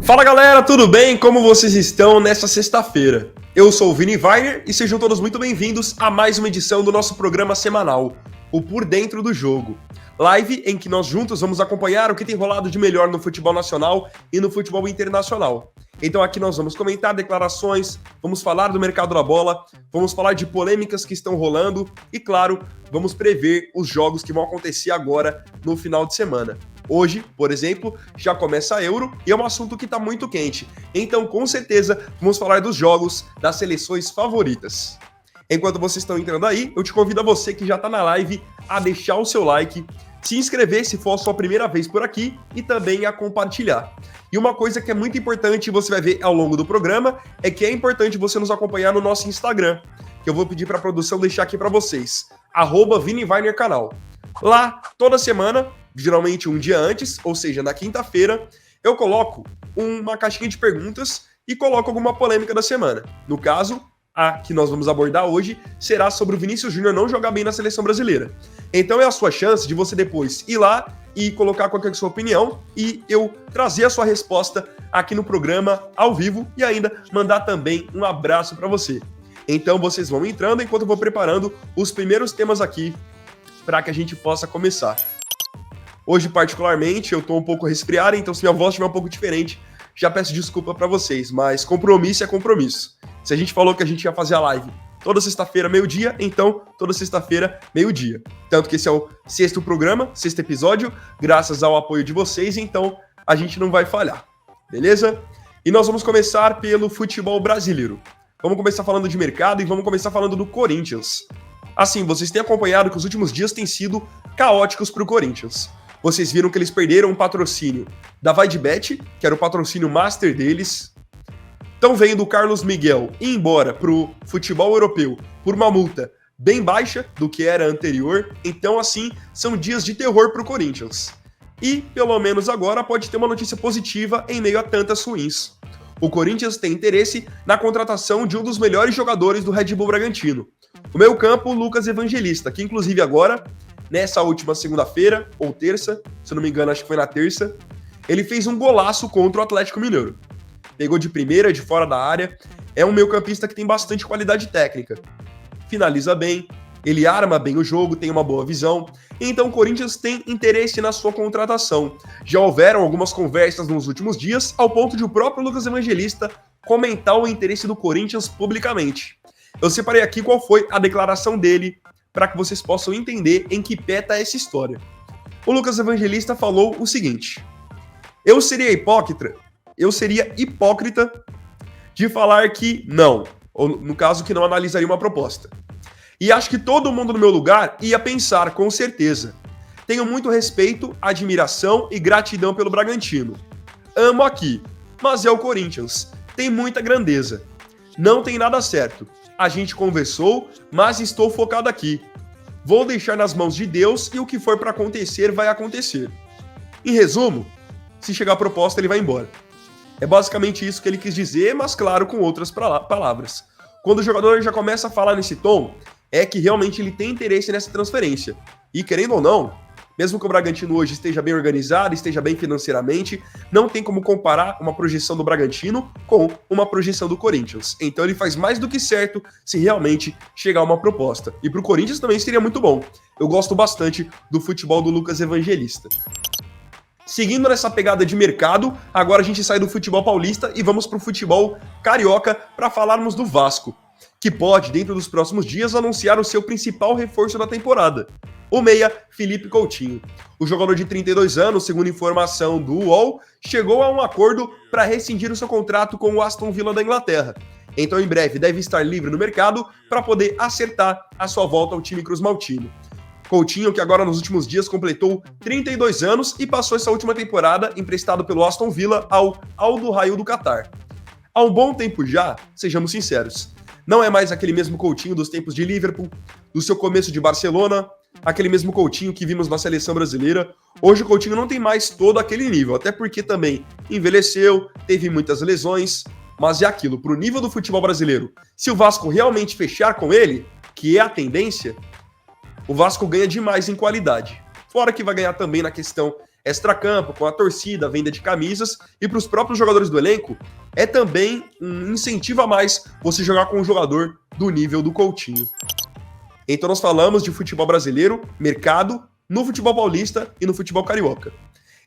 Fala galera, tudo bem? Como vocês estão nesta sexta-feira? Eu sou o Vini Weiner e sejam todos muito bem-vindos a mais uma edição do nosso programa semanal, o Por Dentro do Jogo. Live em que nós juntos vamos acompanhar o que tem rolado de melhor no futebol nacional e no futebol internacional. Então aqui nós vamos comentar declarações, vamos falar do mercado da bola, vamos falar de polêmicas que estão rolando e, claro, vamos prever os jogos que vão acontecer agora no final de semana. Hoje, por exemplo, já começa a Euro e é um assunto que está muito quente. Então, com certeza, vamos falar dos jogos das seleções favoritas. Enquanto vocês estão entrando aí, eu te convido a você que já está na live a deixar o seu like, se inscrever se for a sua primeira vez por aqui e também a compartilhar. E uma coisa que é muito importante, você vai ver ao longo do programa, é que é importante você nos acompanhar no nosso Instagram, que eu vou pedir para a produção deixar aqui para vocês, @ViniWeinerCanal. Lá, toda semana, geralmente um dia antes, ou seja, na quinta-feira, eu coloco uma caixinha de perguntas e coloco alguma polêmica da semana. No caso, a que nós vamos abordar hoje será sobre o Vinícius Júnior não jogar bem na seleção brasileira. Então é a sua chance de você depois ir lá e colocar qualquer sua opinião e eu trazer a sua resposta aqui no programa ao vivo e ainda mandar também um abraço para você. Então vocês vão entrando enquanto eu vou preparando os primeiros temas aqui para que a gente possa começar. Hoje, particularmente, eu tô um pouco resfriado, então se minha voz estiver um pouco diferente, já peço desculpa para vocês, mas compromisso é compromisso. Se a gente falou que a gente ia fazer a live toda sexta-feira, meio-dia, então toda sexta-feira, meio-dia. Tanto que esse é o sexto programa, sexto episódio, graças ao apoio de vocês, então a gente não vai falhar, beleza? E nós vamos começar pelo futebol brasileiro. Vamos começar falando de mercado e vamos começar falando do Corinthians. Assim, vocês têm acompanhado que os últimos dias têm sido caóticos para o Corinthians. Vocês viram que eles perderam um patrocínio da VaideBet, que era o patrocínio master deles. Estão vendo o Carlos Miguel ir embora para o futebol europeu por uma multa bem baixa do que era anterior. Então, assim, são dias de terror para o Corinthians. E, pelo menos agora, pode ter uma notícia positiva em meio a tantas ruins. O Corinthians tem interesse na contratação de um dos melhores jogadores do Red Bull Bragantino. O meio-campo, Lucas Evangelista, que inclusive agora, nessa última segunda-feira, ou terça, se eu não me engano, acho que foi na terça, ele fez um golaço contra o Atlético Mineiro. Pegou de primeira, de fora da área, é um meio-campista que tem bastante qualidade técnica. Finaliza bem, ele arma bem o jogo, tem uma boa visão, então o Corinthians tem interesse na sua contratação. Já houveram algumas conversas nos últimos dias, ao ponto de o próprio Lucas Evangelista comentar o interesse do Corinthians publicamente. Eu separei aqui qual foi a declaração dele, para que vocês possam entender em que pé tá essa história. O Lucas Evangelista falou o seguinte: Eu seria hipócrita de falar que não, ou no caso que não analisaria uma proposta. E acho que todo mundo no meu lugar ia pensar, com certeza. Tenho muito respeito, admiração e gratidão pelo Bragantino. Amo aqui, mas é o Corinthians. Tem muita grandeza. Não tem nada certo. A gente conversou, mas estou focado aqui. Vou deixar nas mãos de Deus e o que for para acontecer, vai acontecer. Em resumo, se chegar a proposta, ele vai embora. É basicamente isso que ele quis dizer, mas claro, com outras palavras. Quando o jogador já começa a falar nesse tom, é que realmente ele tem interesse nessa transferência. E querendo ou não, mesmo que o Bragantino hoje esteja bem organizado, esteja bem financeiramente, não tem como comparar uma projeção do Bragantino com uma projeção do Corinthians. Então ele faz mais do que certo se realmente chegar uma proposta. E para o Corinthians também seria muito bom. Eu gosto bastante do futebol do Lucas Evangelista. Seguindo nessa pegada de mercado, agora a gente sai do futebol paulista e vamos para o futebol carioca para falarmos do Vasco, que pode, dentro dos próximos dias, anunciar o seu principal reforço da temporada, o meia Felipe Coutinho. O jogador de 32 anos, segundo informação do UOL, chegou a um acordo para rescindir o seu contrato com o Aston Villa da Inglaterra. Então, em breve, deve estar livre no mercado para poder acertar a sua volta ao time cruzmaltino. Coutinho, que agora nos últimos dias completou 32 anos e passou essa última temporada emprestado pelo Aston Villa ao Al Duhail do Catar. Há um bom tempo já, sejamos sinceros, não é mais aquele mesmo Coutinho dos tempos de Liverpool, do seu começo de Barcelona, aquele mesmo Coutinho que vimos na seleção brasileira. Hoje o Coutinho não tem mais todo aquele nível, até porque também envelheceu, teve muitas lesões, mas é aquilo, pro nível do futebol brasileiro. Se o Vasco realmente fechar com ele, que é a tendência, o Vasco ganha demais em qualidade. Fora que vai ganhar também na questão extracampo, com a torcida, venda de camisas, e para os próprios jogadores do elenco, é também um incentivo a mais você jogar com um jogador do nível do Coutinho. Então nós falamos de futebol brasileiro, mercado, no futebol paulista e no futebol carioca.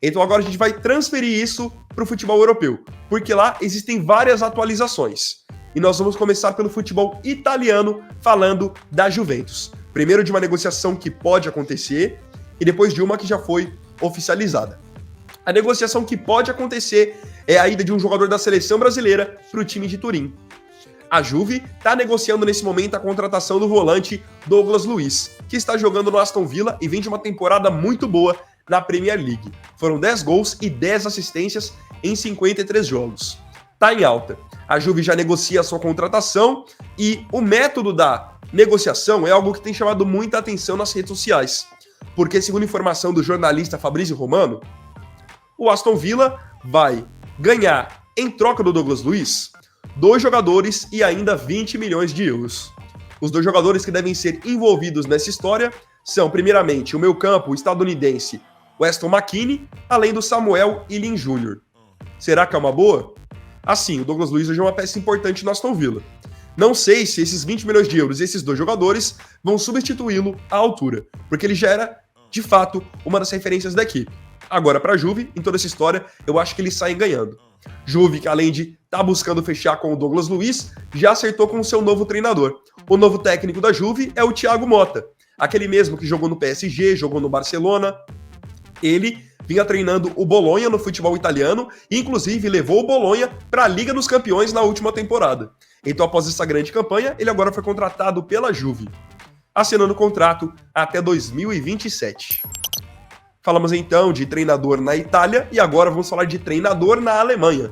Então agora a gente vai transferir isso para o futebol europeu, porque lá existem várias atualizações. E nós vamos começar pelo futebol italiano, falando da Juventus. Primeiro de uma negociação que pode acontecer e depois de uma que já foi oficializada. A negociação que pode acontecer é a ida de um jogador da seleção brasileira para o time de Turim. A Juve está negociando nesse momento a contratação do volante Douglas Luiz, que está jogando no Aston Villa e vem de uma temporada muito boa na Premier League. Foram 10 gols e 10 assistências em 53 jogos. Tá em alta. A Juve já negocia a sua contratação e o método da negociação é algo que tem chamado muita atenção nas redes sociais. Porque, segundo informação do jornalista Fabrizio Romano, o Aston Villa vai ganhar, em troca do Douglas Luiz, 2 jogadores e ainda 20 milhões de euros. Os 2 jogadores que devem ser envolvidos nessa história são, primeiramente, o meio-campo estadunidense Weston McKennie, além do Samuel Ealing Jr. Será que é uma boa? Assim, o Douglas Luiz hoje é uma peça importante no Aston Villa. Não sei se esses 20 milhões de euros e esses 2 jogadores vão substituí-lo à altura, porque ele já era, de fato, uma das referências da equipe. Agora, para a Juve, em toda essa história, eu acho que eles saem ganhando. Juve, que além de estar buscando fechar com o Douglas Luiz, já acertou com o seu novo treinador. O novo técnico da Juve é o Thiago Motta, aquele mesmo que jogou no PSG, jogou no Barcelona. Ele vinha treinando o Bolonha no futebol italiano e, inclusive, levou o Bolonha para a Liga dos Campeões na última temporada. Então, após essa grande campanha, ele agora foi contratado pela Juve, assinando o contrato até 2027. Falamos então de treinador na Itália e agora vamos falar de treinador na Alemanha.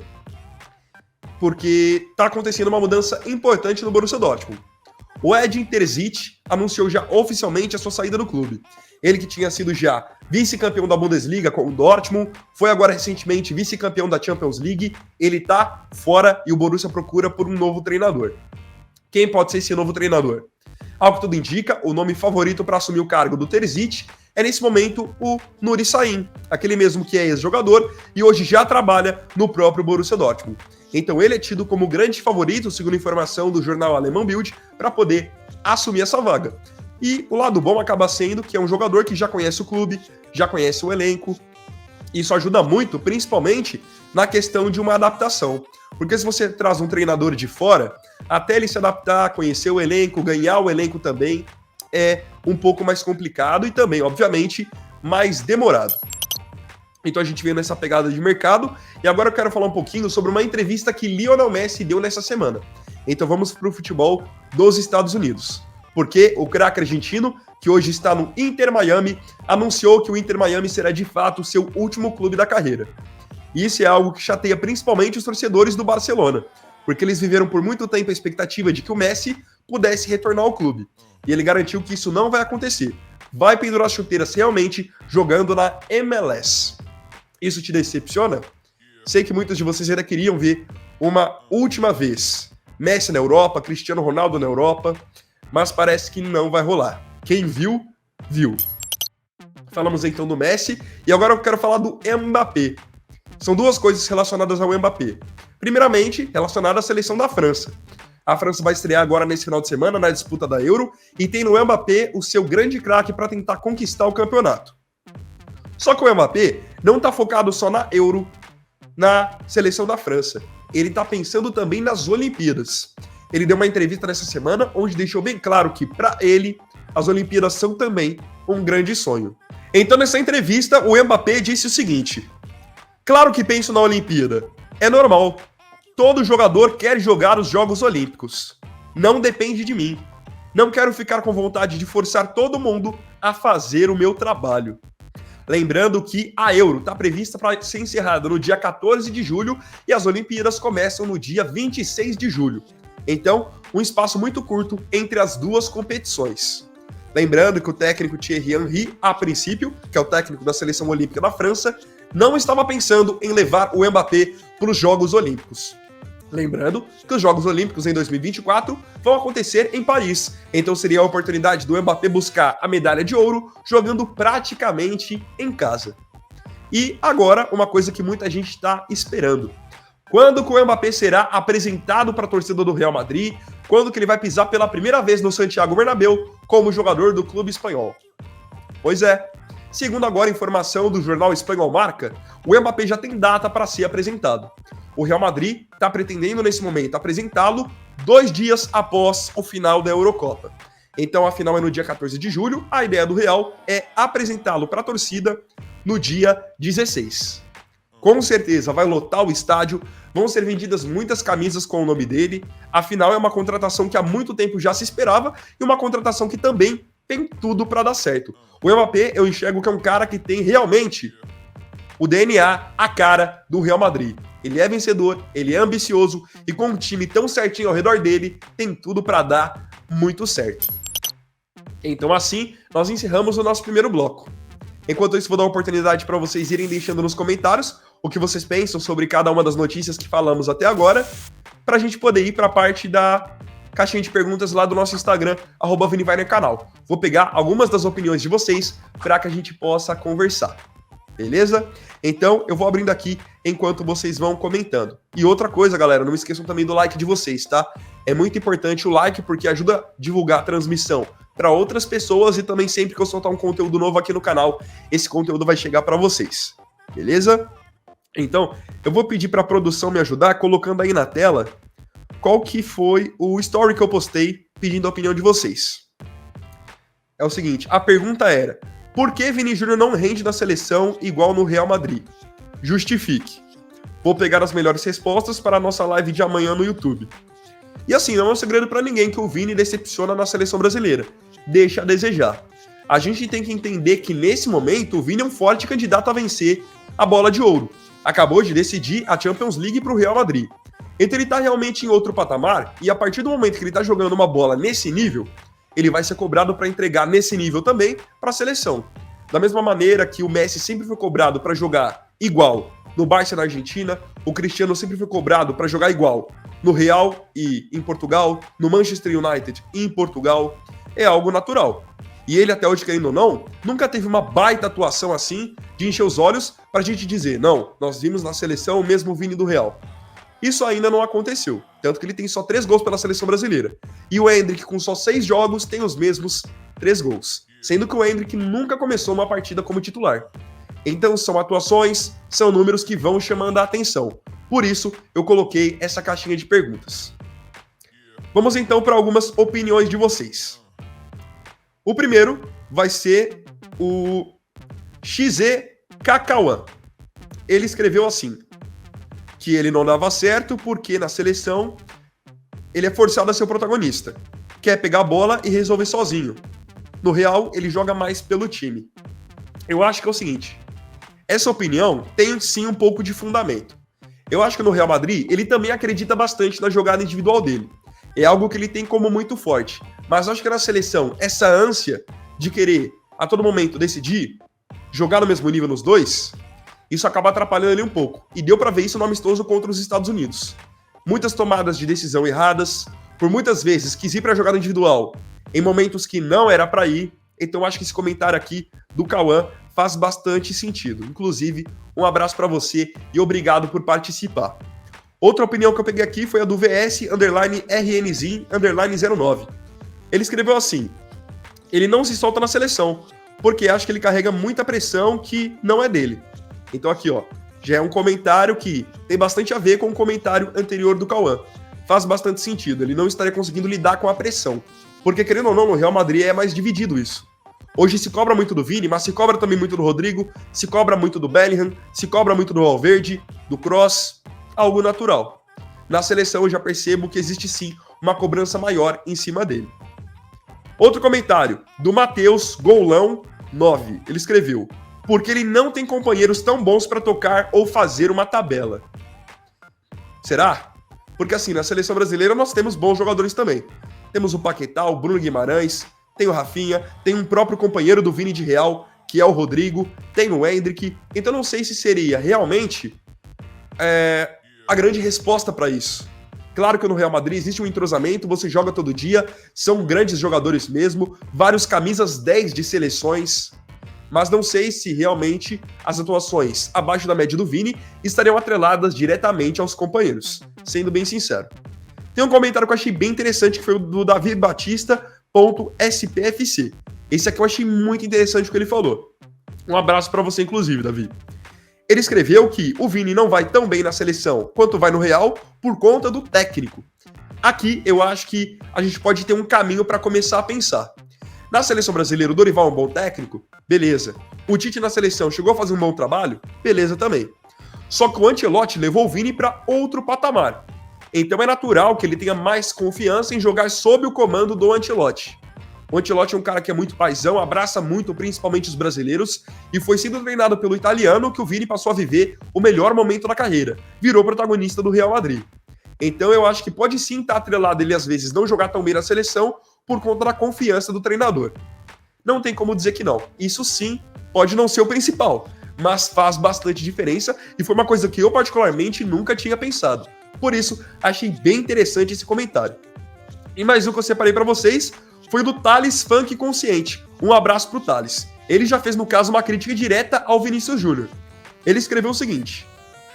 Porque está acontecendo uma mudança importante no Borussia Dortmund. O Edin Terzic anunciou já oficialmente a sua saída do clube. Ele que tinha sido já vice-campeão da Bundesliga com o Dortmund, foi agora recentemente vice-campeão da Champions League, ele tá fora e o Borussia procura por um novo treinador. Quem pode ser esse novo treinador? Ao que tudo indica, o nome favorito para assumir o cargo do Terzic é nesse momento o Nuri Sahin, aquele mesmo que é ex-jogador e hoje já trabalha no próprio Borussia Dortmund. Então ele é tido como grande favorito, segundo informação do jornal alemão Bild, para poder assumir essa vaga. E o lado bom acaba sendo que é um jogador que já conhece o clube, já conhece o elenco. Isso ajuda muito, principalmente na questão de uma adaptação. Porque se você traz um treinador de fora, até ele se adaptar, conhecer o elenco, ganhar o elenco também, é um pouco mais complicado e também, obviamente, mais demorado. Então a gente veio nessa pegada de mercado e agora eu quero falar um pouquinho sobre uma entrevista que Lionel Messi deu nessa semana. Então vamos para o futebol dos Estados Unidos. Porque o craque argentino, que hoje está no Inter Miami, anunciou que o Inter Miami será de fato o seu último clube da carreira. E isso é algo que chateia principalmente os torcedores do Barcelona, porque eles viveram por muito tempo a expectativa de que o Messi pudesse retornar ao clube. E ele garantiu que isso não vai acontecer. Vai pendurar as chuteiras realmente jogando na MLS. Isso te decepciona? Sei que muitos de vocês ainda queriam ver uma última vez Messi na Europa, Cristiano Ronaldo na Europa, mas parece que não vai rolar. Quem viu, viu. Falamos então do Messi e agora eu quero falar do Mbappé. São 2 coisas relacionadas ao Mbappé. Primeiramente, relacionada à seleção da França. A França vai estrear agora nesse final de semana na disputa da Euro e tem no Mbappé o seu grande craque para tentar conquistar o campeonato. Só que o Mbappé não está focado só na Euro, na seleção da França. Ele está pensando também nas Olimpíadas. Ele deu uma entrevista nessa semana onde deixou bem claro que, para ele, as Olimpíadas são também um grande sonho. Então, nessa entrevista, o Mbappé disse o seguinte: claro que penso na Olimpíada. É normal. Todo jogador quer jogar os Jogos Olímpicos. Não depende de mim. Não quero ficar com vontade de forçar todo mundo a fazer o meu trabalho. Lembrando que a Euro está prevista para ser encerrada no dia 14 de julho e as Olimpíadas começam no dia 26 de julho. Então, um espaço muito curto entre as 2 competições. Lembrando que o técnico Thierry Henry, a princípio, que é o técnico da Seleção Olímpica da França, não estava pensando em levar o Mbappé para os Jogos Olímpicos. Lembrando que os Jogos Olímpicos em 2024 vão acontecer em Paris, então seria a oportunidade do Mbappé buscar a medalha de ouro jogando praticamente em casa. E agora, uma coisa que muita gente está esperando. Quando que o Mbappé será apresentado para a torcida do Real Madrid? Quando que ele vai pisar pela primeira vez no Santiago Bernabéu como jogador do clube espanhol? Pois é, segundo agora a informação do jornal espanhol Marca, o Mbappé já tem data para ser apresentado. O Real Madrid está pretendendo nesse momento apresentá-lo 2 dias após o final da Eurocopa. Então a final é no dia 14 de julho, a ideia do Real é apresentá-lo para a torcida no dia 16. Com certeza vai lotar o estádio, vão ser vendidas muitas camisas com o nome dele, afinal é uma contratação que há muito tempo já se esperava e uma contratação que também tem tudo para dar certo. O Mbappé eu enxergo que é um cara que tem realmente o DNA, a cara do Real Madrid. Ele é vencedor, ele é ambicioso e com um time tão certinho ao redor dele, tem tudo para dar muito certo. Então assim, nós encerramos o nosso primeiro bloco. Enquanto isso, vou dar uma oportunidade para vocês irem deixando nos comentários o que vocês pensam sobre cada uma das notícias que falamos até agora, para a gente poder ir para a parte da caixinha de perguntas lá do nosso Instagram, @ViniVainerCanal. Vou pegar algumas das opiniões de vocês para que a gente possa conversar. Beleza? Então, eu vou abrindo aqui enquanto vocês vão comentando. E outra coisa, galera, não esqueçam também do like de vocês, tá? É muito importante o like porque ajuda a divulgar a transmissão para outras pessoas e também sempre que eu soltar um conteúdo novo aqui no canal, esse conteúdo vai chegar para vocês. Beleza? Então, eu vou pedir para a produção me ajudar colocando aí na tela qual que foi o story que eu postei pedindo a opinião de vocês. É o seguinte, a pergunta era: por que Vini Júnior não rende na seleção igual no Real Madrid? Justifique. Vou pegar as melhores respostas para a nossa live de amanhã no YouTube. E assim, não é um segredo para ninguém que o Vini decepciona na seleção brasileira. Deixa a desejar. A gente tem que entender que nesse momento o Vini é um forte candidato a vencer a bola de ouro. Acabou de decidir a Champions League para o Real Madrid. Então ele está realmente em outro patamar e a partir do momento que ele está jogando uma bola nesse nível, ele vai ser cobrado para entregar nesse nível também para a seleção. Da mesma maneira que o Messi sempre foi cobrado para jogar igual no Barça na Argentina, o Cristiano sempre foi cobrado para jogar igual no Real e em Portugal, no Manchester United e em Portugal, é algo natural. E ele até hoje, querendo ou não, nunca teve uma baita atuação assim de encher os olhos pra gente dizer, não, nós vimos na seleção o mesmo Vini do Real. Isso ainda não aconteceu, tanto que ele tem só 3 gols pela seleção brasileira. E o Endrick, com só 6 jogos, tem os mesmos 3 gols, sendo que o Endrick nunca começou uma partida como titular. Então são atuações, são números que vão chamando a atenção. Por isso, eu coloquei essa caixinha de perguntas. Vamos então para algumas opiniões de vocês. O primeiro vai ser o XZ Kakauan. Ele escreveu assim, que ele não dava certo porque na seleção ele é forçado a ser o protagonista. Quer pegar a bola e resolver sozinho. No Real, ele joga mais pelo time. Eu acho que é o seguinte, essa opinião tem sim um pouco de fundamento. Eu acho que no Real Madrid, ele também acredita bastante na jogada individual dele. É algo que ele tem como muito forte. Mas eu acho que na seleção, essa ânsia de querer, a todo momento, decidir, jogar no mesmo nível nos dois, isso acaba atrapalhando ele um pouco. E deu pra ver isso no amistoso contra os Estados Unidos. Muitas tomadas de decisão erradas, por muitas vezes quis ir pra jogada individual em momentos que não era pra ir. Então eu acho que esse comentário aqui do Cauã faz bastante sentido. Inclusive, um abraço pra você e obrigado por participar. Outra opinião que eu peguei aqui foi a do VS_RNZ_09. Ele escreveu assim, ele não se solta na seleção, porque acha que ele carrega muita pressão que não é dele. Então aqui, ó, já é um comentário que tem bastante a ver com o comentário anterior do Cauã. Faz bastante sentido, ele não estaria conseguindo lidar com a pressão. Porque, querendo ou não, no Real Madrid é mais dividido isso. Hoje se cobra muito do Vini, mas se cobra também muito do Rodrigo, se cobra muito do Bellingham, se cobra muito do Valverde, do Kroos, algo natural. Na seleção eu já percebo que existe sim uma cobrança maior em cima dele. Outro comentário, do Matheus Golão 9. Ele escreveu, porque ele não tem companheiros tão bons para tocar ou fazer uma tabela. Será? Porque assim, na seleção brasileira nós temos bons jogadores também. Temos o Paquetá, o Bruno Guimarães, tem o Rafinha, tem um próprio companheiro do Vini de Real, que é o Rodrigo, tem o Endrick. Então não sei se seria realmente a grande resposta para isso. Claro que no Real Madrid existe um entrosamento, você joga todo dia, são grandes jogadores mesmo, vários camisas 10 de seleções. mas não sei se realmente as atuações abaixo da média do Vini estariam atreladas diretamente aos companheiros, sendo bem sincero. Tem um comentário que eu achei bem interessante, que foi o do Davi Batista.spfc. Esse aqui eu achei muito interessante o que ele falou. Um abraço para você, inclusive, Davi. Ele escreveu que o Vini não vai tão bem na seleção quanto vai no Real por conta do técnico. Aqui eu acho que a gente pode ter um caminho para começar a pensar. Na seleção brasileira, o Dorival é um bom técnico? Beleza. O Tite na seleção chegou a fazer um bom trabalho? Beleza também. Só que o Ancelotti levou o Vini para outro patamar. Então é natural que ele tenha mais confiança em jogar sob o comando do Ancelotti. O Ancelotti é um cara que é muito paizão, abraça muito, principalmente os brasileiros, e foi sendo treinado pelo italiano que o Vini passou a viver o melhor momento da carreira. Virou protagonista do Real Madrid. Então eu acho que pode sim estar atrelado ele às vezes não jogar tão bem na seleção por conta da confiança do treinador. Não tem como dizer que não. Isso sim pode não ser o principal, mas faz bastante diferença e foi uma coisa que eu particularmente nunca tinha pensado. Por isso, achei bem interessante esse comentário. E mais um que eu separei para vocês foi o do Thales Funk Consciente. Um abraço pro Thales. Ele já fez, no caso, uma crítica direta ao Vinícius Júnior. Ele escreveu o seguinte: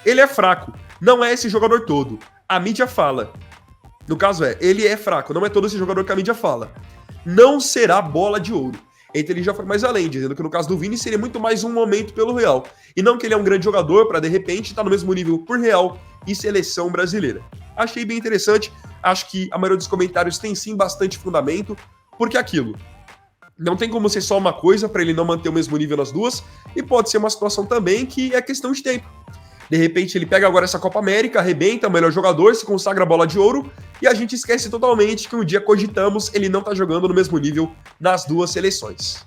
ele é fraco, não é esse jogador todo. A mídia fala. No caso ele é fraco, não é todo esse jogador que a mídia fala. Não será bola de ouro. Então ele já foi mais além, dizendo que no caso do Vini seria muito mais um momento pelo Real. E não que ele é um grande jogador para de repente estar no mesmo nível por Real e seleção brasileira. Achei bem interessante, acho que a maioria dos comentários tem sim bastante fundamento, porque aquilo, não tem como ser só uma coisa para ele não manter o mesmo nível nas duas, e pode ser uma situação também que é questão de tempo. De repente ele pega agora essa Copa América, arrebenta, o melhor jogador, se consagra a bola de ouro, e a gente esquece totalmente que um dia cogitamos ele não tá jogando no mesmo nível nas duas seleções.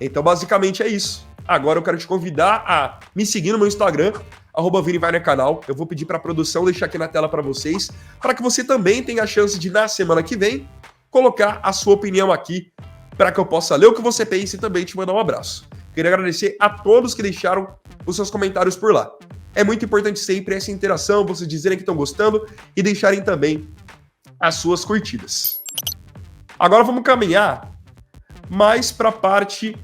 Então basicamente é isso. Agora eu quero te convidar a me seguir no meu Instagram, @ViniVainerCanal. Eu vou pedir para a produção deixar aqui na tela para vocês, para que você também tenha a chance de, na semana que vem, colocar a sua opinião aqui, para que eu possa ler o que você pensa e também te mandar um abraço. Queria agradecer a todos que deixaram os seus comentários por lá. É muito importante sempre essa interação, vocês dizerem que estão gostando e deixarem também as suas curtidas. Agora vamos caminhar mais para a parte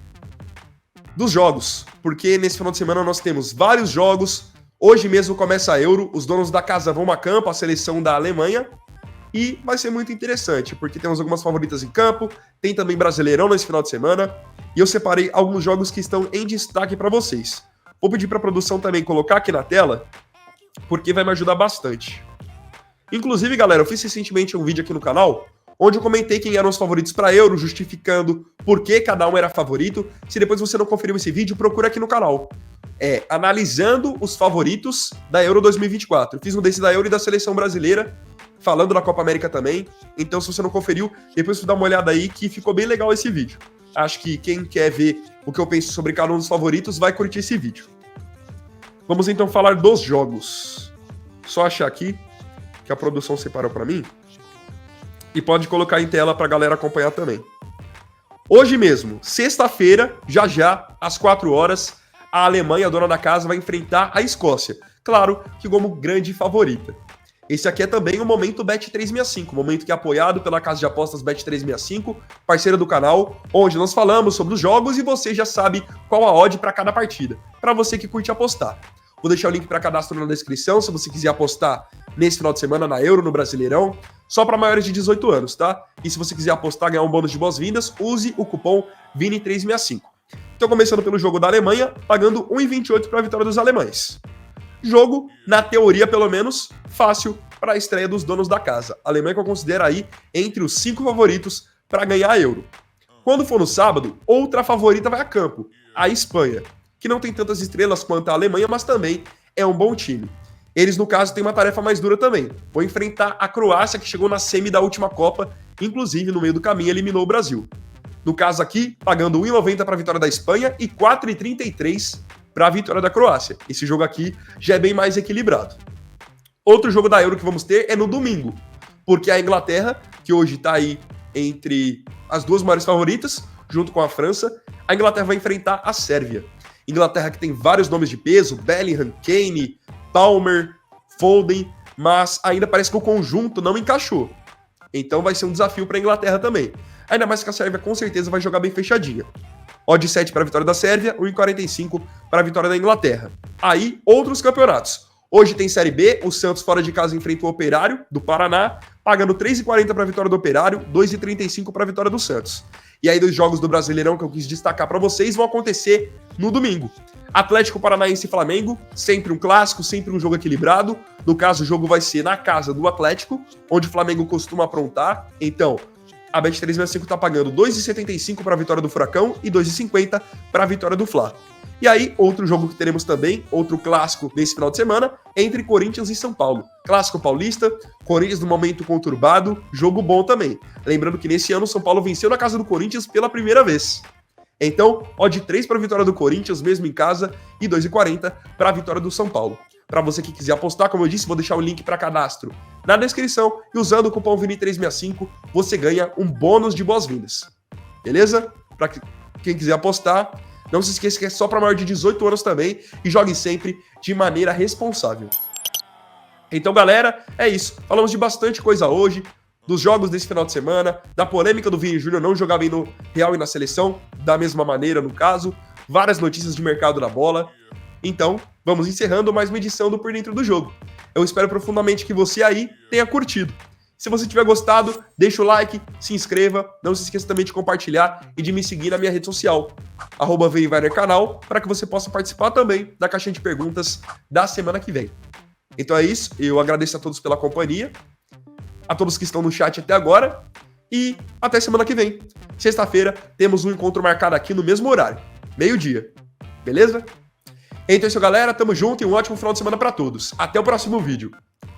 dos jogos, porque nesse final de semana nós temos vários jogos. Hoje mesmo começa a Euro, os donos da casa vão a campo, a seleção da Alemanha, e vai ser muito interessante, porque temos algumas favoritas em campo, tem também Brasileirão nesse final de semana, e eu separei alguns jogos que estão em destaque para vocês. Vou pedir para a produção também colocar aqui na tela, porque vai me ajudar bastante. Inclusive, galera, eu fiz recentemente um vídeo aqui no canal, onde eu comentei quem eram os favoritos para Euro, justificando por que cada um era favorito. Se depois você não conferiu esse vídeo, procura aqui no canal. Analisando os favoritos da Euro 2024. Eu fiz um desse da Euro e da Seleção Brasileira, falando da Copa América também. Então, se você não conferiu, depois você dá uma olhada aí, que ficou bem legal esse vídeo. Acho que quem quer ver o que eu penso sobre cada um dos favoritos vai curtir esse vídeo. Vamos então falar dos jogos. Só achar aqui, que a produção separou para mim. E pode colocar em tela para a galera acompanhar também. Hoje mesmo, sexta-feira, já, às 4 horas, a Alemanha, a dona da casa, vai enfrentar a Escócia. Claro que como grande favorita. Esse aqui é também o Momento Bet365, momento que é apoiado pela casa de apostas Bet365, parceira do canal, onde nós falamos sobre os jogos e você já sabe qual a odd para cada partida, para você que curte apostar. Vou deixar o link para cadastro na descrição, se você quiser apostar nesse final de semana na Euro, no Brasileirão, só para maiores de 18 anos, tá? E se você quiser apostar, ganhar um bônus de boas-vindas, use o cupom VINI365. Então, começando pelo jogo da Alemanha, pagando 1,28 para a vitória dos alemães. Jogo, na teoria pelo menos, fácil para a estreia dos donos da casa. A Alemanha que eu considero aí entre os 5 favoritos para ganhar a Euro. Quando for no sábado, outra favorita vai a campo, a Espanha, que não tem tantas estrelas quanto a Alemanha, mas também é um bom time. Eles, no caso, têm uma tarefa mais dura também. Vão enfrentar a Croácia, que chegou na semi da última Copa, inclusive no meio do caminho eliminou o Brasil. No caso aqui, pagando 1,90 para a vitória da Espanha e 4,33 para a vitória da Croácia. Esse jogo aqui já é bem mais equilibrado. Outro jogo da Euro que vamos ter é no domingo, porque a Inglaterra, que hoje está aí entre as duas maiores favoritas, junto com a França, a Inglaterra vai enfrentar a Sérvia. Inglaterra que tem vários nomes de peso, Bellingham, Kane, Palmer, Foden, mas ainda parece que o conjunto não encaixou. Então vai ser um desafio para a Inglaterra também. Ainda mais que a Sérvia com certeza vai jogar bem fechadinha. Odd 7 para a vitória da Sérvia, 1,45 para a vitória da Inglaterra. Aí, outros campeonatos. Hoje tem Série B, o Santos fora de casa enfrenta o Operário, do Paraná, pagando 3,40 para a vitória do Operário, 2,35 para a vitória do Santos. E aí, dos jogos do Brasileirão que eu quis destacar para vocês vão acontecer no domingo. Atlético Paranaense e Flamengo, sempre um clássico, sempre um jogo equilibrado. No caso, o jogo vai ser na casa do Atlético, onde o Flamengo costuma aprontar. Então, a Bet365 tá pagando 2,75 para a vitória do Furacão e 2,50 para a vitória do Fla. E aí, outro jogo que teremos também, outro clássico nesse final de semana, entre Corinthians e São Paulo. Clássico paulista, Corinthians no momento conturbado, jogo bom também. Lembrando que nesse ano o São Paulo venceu na casa do Corinthians pela primeira vez. Então, odd 3 para a vitória do Corinthians, mesmo em casa, e 2,40 para a vitória do São Paulo. Para você que quiser apostar, como eu disse, vou deixar o link para cadastro na descrição, e usando o cupom VINI365, você ganha um bônus de boas-vindas. Beleza? Para quem quiser apostar, não se esqueça que é só para maior de 18 anos também, e jogue sempre de maneira responsável. Então, galera, é isso. Falamos de bastante coisa hoje, dos jogos desse final de semana, da polêmica do Vini Júnior não jogar bem no Real e na seleção, da mesma maneira no caso, várias notícias de mercado da bola. Então, vamos encerrando mais uma edição do Por Dentro do Jogo. Eu espero profundamente que você aí tenha curtido. Se você tiver gostado, deixa o like, se inscreva, não se esqueça também de compartilhar e de me seguir na minha rede social, @ViniVainerCanal, para que você possa participar também da caixinha de perguntas da semana que vem. Então é isso, eu agradeço a todos pela companhia, a todos que estão no chat até agora, e até semana que vem. Sexta-feira temos um encontro marcado aqui no mesmo horário, meio-dia, beleza? Então é isso, galera, tamo junto e um ótimo final de semana para todos. Até o próximo vídeo.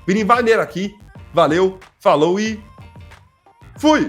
Vini Vainer aqui, valeu, falou e fui!